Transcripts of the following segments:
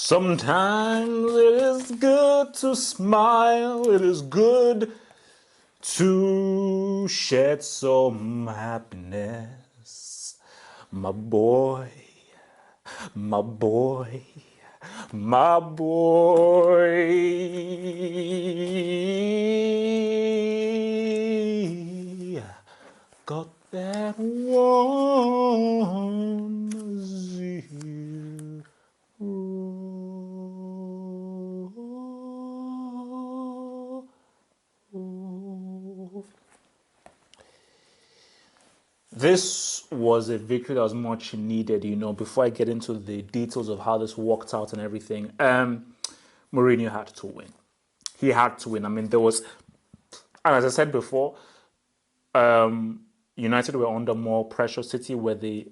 Sometimes it is good to smile, it is good to shed some happiness. My boy, my boy, my boy got that one zero. This was a victory that was much needed, before I get into the details of how this worked out and everything. Mourinho had to win. He had to win. I mean, and as I said before, United were under more pressure. City were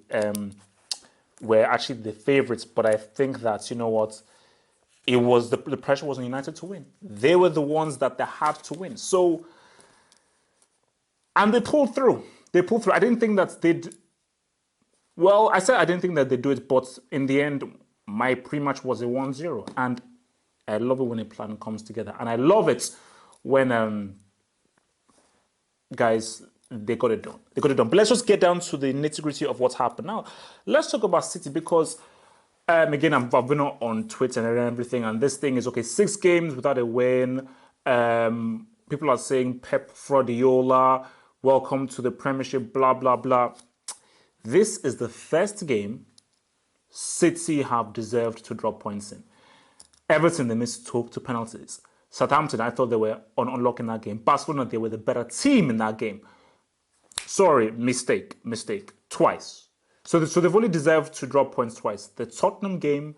actually the favourites, but I think that, you know what, it was the pressure was on United to win. They were the ones that they had to win. So, and they pulled through. They pulled through. I didn't think that they'd. Well, I said I didn't think that they'd do it, but in the end, my pre-match was a 1-0. And I love it when a plan comes together. And I love it when, guys, they got it done. They got it done. But let's just get down to the nitty-gritty of what's happened. Now, let's talk about City because, again, I've been on Twitter and everything, and this thing is, okay, 6 games without a win. People are saying Pep Fraudiola, welcome to the Premiership, blah, blah, blah. This is the first game City have deserved to drop points in. Everton, they missed two penalties. Southampton, I thought they were unlocking that game. Barcelona, they were the better team in that game. Sorry, mistake, twice. So they've only deserved to drop points twice. The Tottenham game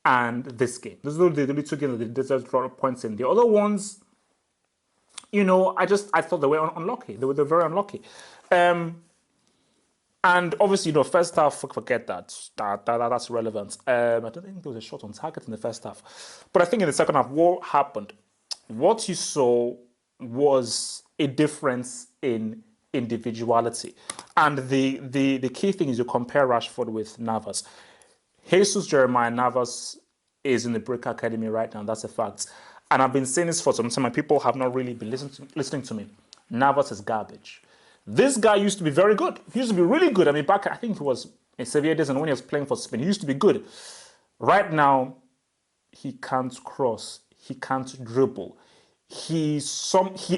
and this game. Those are the only 2 games that they deserve to drop points in. The other ones, I thought they were unlucky. They were very unlucky. And obviously, first half, forget that. That's relevant. I don't think there was a shot on target in the first half. But I think in the second half, what happened? What you saw was a difference in individuality. And the key thing is you compare Rashford with Navas. Jesus Jeremiah Navas is in the Brick Academy right now. That's a fact. And I've been saying this for some time, and people have not really been listening to me. Navas is garbage. This guy used to be very good. He used to be really good. I mean, back, I think he was in Sevilla days, and when he was playing for Spain, he used to be good. Right now, he can't cross. He can't dribble. He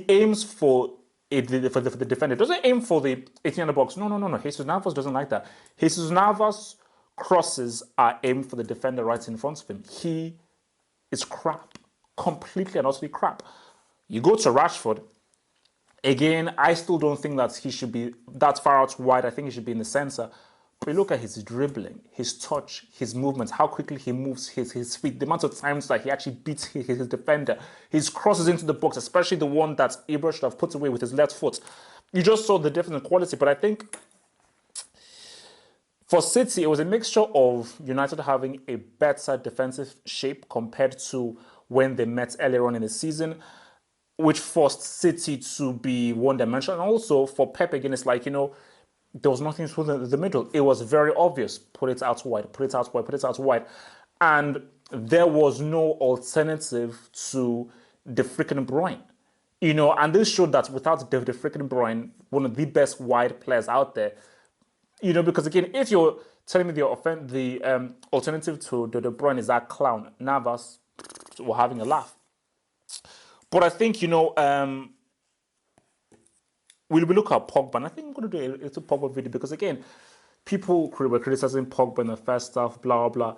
aims for the defender. He doesn't aim for the 18-yard box. No. Jesus Navas doesn't like that. Jesus Navas crosses are aimed for the defender right in front of him. He is crap. Completely and utterly crap. You go to Rashford. Again, I still don't think that he should be that far out wide. I think he should be in the center. But look at his dribbling, his touch, his movements, how quickly he moves his feet, the amount of times that he actually beats his defender, his crosses into the box, especially the one that Ibra should have put away with his left foot. You just saw the difference in quality. But I think for City, it was a mixture of United having a better defensive shape compared to when they met earlier on in the season, which forced City to be one-dimensional. And also, for Pep, again, it's like, there was nothing through the middle. It was very obvious. Put it out wide, put it out wide, put it out wide. And there was no alternative to the freaking Bruyne. And this showed that without the freaking Bruyne, one of the best wide players out there, because again, if you're telling me the alternative to the De Bruyne is that clown, Navas, we're having a laugh. But I think, we'll look at Pogba, and I think I'm going to do a little Pogba video because, again, people were criticizing Pogba in the first half, blah, blah.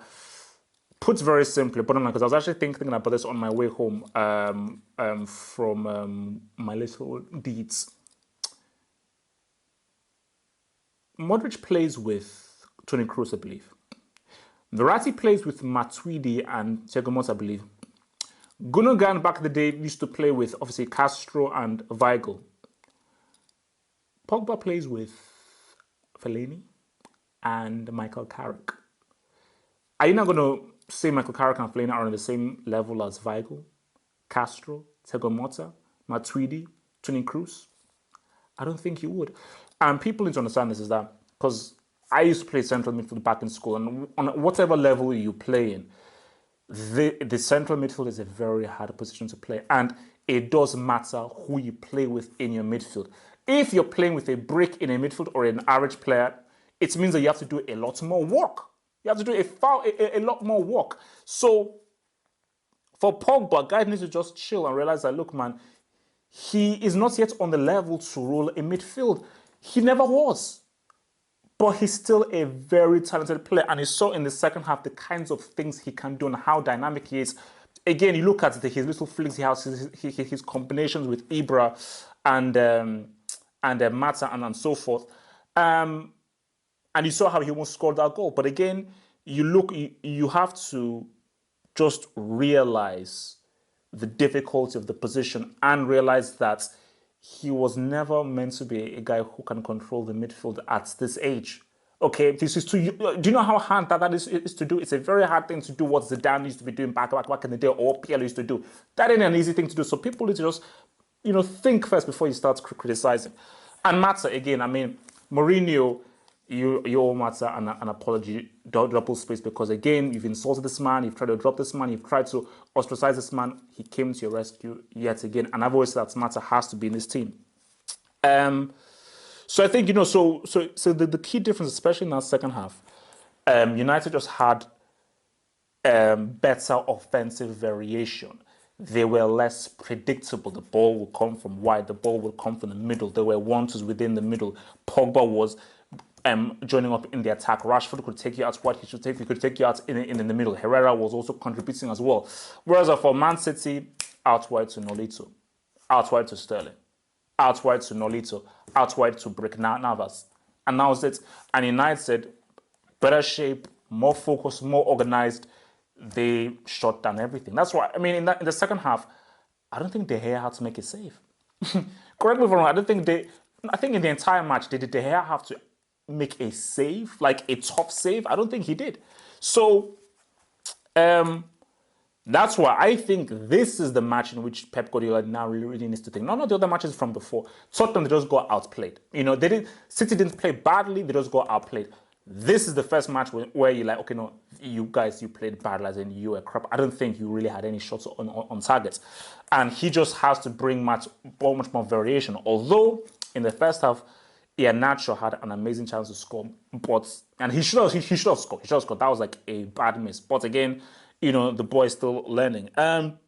Put very simply, but because I was actually thinking about this on my way home from my little deeds. Modric plays with Toni Kroos, I believe. Verratti plays with Matuidi and Thiago Motta, I believe. Gundogan back in the day used to play with, obviously, Castro and Weigl. Pogba plays with Fellaini and Michael Carrick. Are you not going to say Michael Carrick and Fellaini are on the same level as Weigl, Castro, Thiago Motta, Matuidi, Toni Kroos? I don't think you would. And people need to understand this is that, because I used to play central midfield back in school, and on whatever level you play in, the central midfield is a very hard position to play, and it does matter who you play with in your midfield. If you're playing with a brick in a midfield or an average player, it means that you have to do a lot more work. You have to do a lot more work. So for Pogba, guys need to just chill and realize that, look, man, he is not yet on the level to rule a midfield. He never was. But he's still a very talented player, and you saw in the second half the kinds of things he can do and how dynamic he is. Again, you look at his little flicks he has, his combinations with Ibra and Mata and so forth. And you saw how he almost scored that goal. But again, you have to just realize the difficulty of the position and realize that he was never meant to be a guy who can control the midfield at this age. Okay, this is do you know how hard that is to do? It's a very hard thing to do what Zidane used to be doing back in the day, or PL used to do. That ain't an easy thing to do. So people need to just, think first before you start criticizing. And Mata, again, I mean, Mourinho, you owe Mata an apology, double space, because again, you've insulted this man, you've tried to drop this man, you've tried to ostracize this man. He came to your rescue yet again, and I've always said that Mata has to be in this team. So I think, so the key difference, especially in that second half, United just had better offensive variation. They were less predictable. The ball would come from wide, the ball would come from the middle. There were one-twos within the middle. Pogba was joining up in the attack. Rashford could take you out wide. He could take you out in the middle. Herrera was also contributing as well. Whereas for Man City, out wide to Nolito, out wide to Sterling, out wide to Nolito, out wide to Brick Navas. And now it's and United, better shape, more focused, more organized. They shut down everything. That's why, I mean, in the second half, I don't think De Gea had to make a save. Correct me if I'm wrong. I think in the entire match, did De Gea have to make a save, like a tough save? I don't think he did. So, that's why I think this is the match in which Pep Guardiola now really needs to think. None of the other matches from before. Tottenham, they just got outplayed. City didn't play badly, they just got outplayed. This is the first match where you're like, okay, no, you guys, you played badly, as in you were crap. I don't think you really had any shots on target. And he just has to bring much more variation. Although, in the first half, Iheanacho had an amazing chance to score, and he should have scored. That was like a bad miss. But again, the boy is still learning. But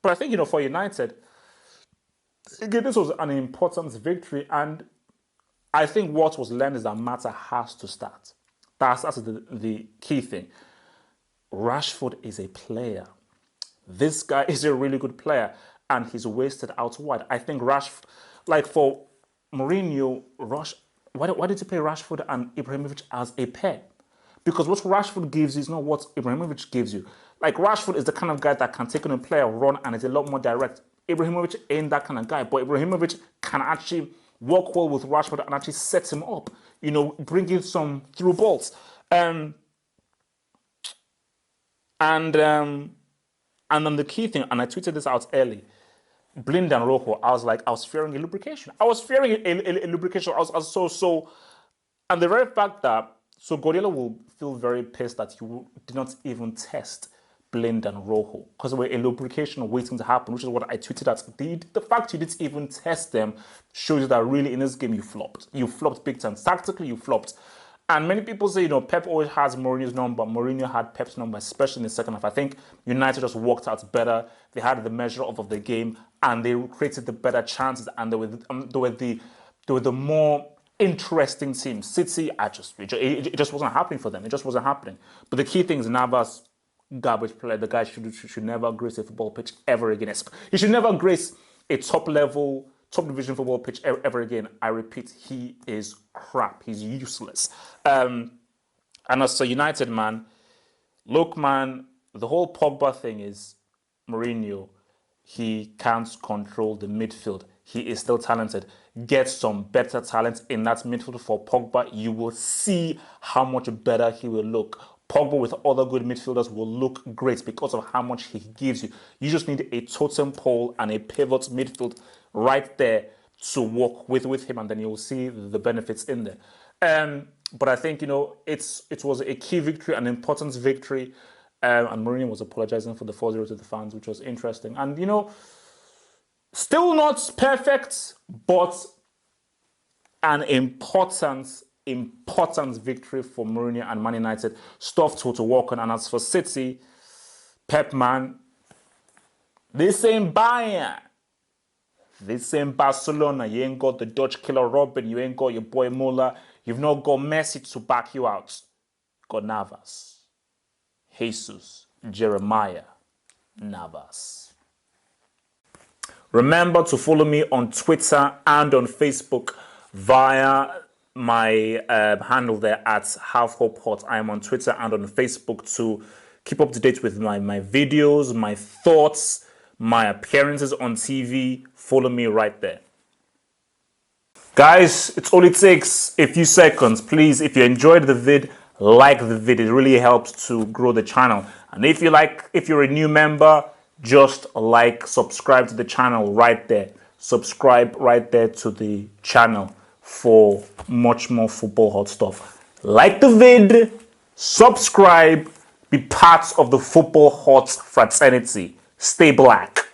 I think, for United, again, this was an important victory, and I think what was learned is that Mata has to start. That's the key thing. Rashford is a player. This guy is a really good player, and he's wasted out wide. I think Rashford, like for Mourinho, why did you play Rashford and Ibrahimovic as a pair? Because what Rashford gives you is not what Ibrahimovic gives you. Like, Rashford is the kind of guy that can take on a player, run, and is a lot more direct. Ibrahimovic ain't that kind of guy, but Ibrahimovic can actually work well with Rashford and actually set him up, bring in some through balls. And then the key thing, and I tweeted this out early, Blind and Rojo, I was fearing a lubrication. I was fearing a lubrication. I was so, and the very fact that, so Guardiola will feel very pissed that you did not even test Blind and Rojo, because there were a lubrication waiting to happen, which is what I tweeted at. The fact you didn't even test them shows you that really in this game you flopped. You flopped big time. Tactically, you flopped. And many people say, Pep always has Mourinho's number. Mourinho had Pep's number, especially in the second half. I think United just worked out better. They had the measure of the game, and they created the better chances, and they were the more interesting team. City, it just wasn't happening for them. It just wasn't happening. But the key thing is Navas, garbage player. The guy should never grace a football pitch ever again. He should never grace a top division football pitch ever again. I repeat, he is crap. He's useless. And as a United man, look, man, the whole Pogba thing is Mourinho. He can't control the midfield. He is still talented. Get some better talent in that midfield for Pogba. You will see how much better he will look. Pogba with other good midfielders will look great because of how much he gives you. You just need a totem pole and a pivot midfield right there to work with him, and then you'll see the benefits in there. But I think, it was a key victory, an important victory. And Mourinho was apologizing for the 4-0 to the fans, which was interesting. And, you know, still not perfect, but an important victory for Mourinho and Man United. Stuff to work on. And as for City, Pep, man, this ain't Bayern. This ain't Barcelona. You ain't got the Dutch killer Robin. You ain't got your boy Muller. You've not got Messi to back you out. Got Navas, Jesus, Jeremiah, Navas. Remember to follow me on Twitter and on Facebook via my handle there at Half Hope Hot. I am on Twitter and on Facebook to keep up to date with my videos, my thoughts, my appearances on TV. Follow me right there. Guys, it only takes a few seconds. Please, if you enjoyed the vid, like the video. It really helps to grow the channel. And if you're a new member, just subscribe to the channel right there. Subscribe right there to the channel for much more football hot stuff. Like the vid, subscribe, be part of the football hot fraternity. Stay black.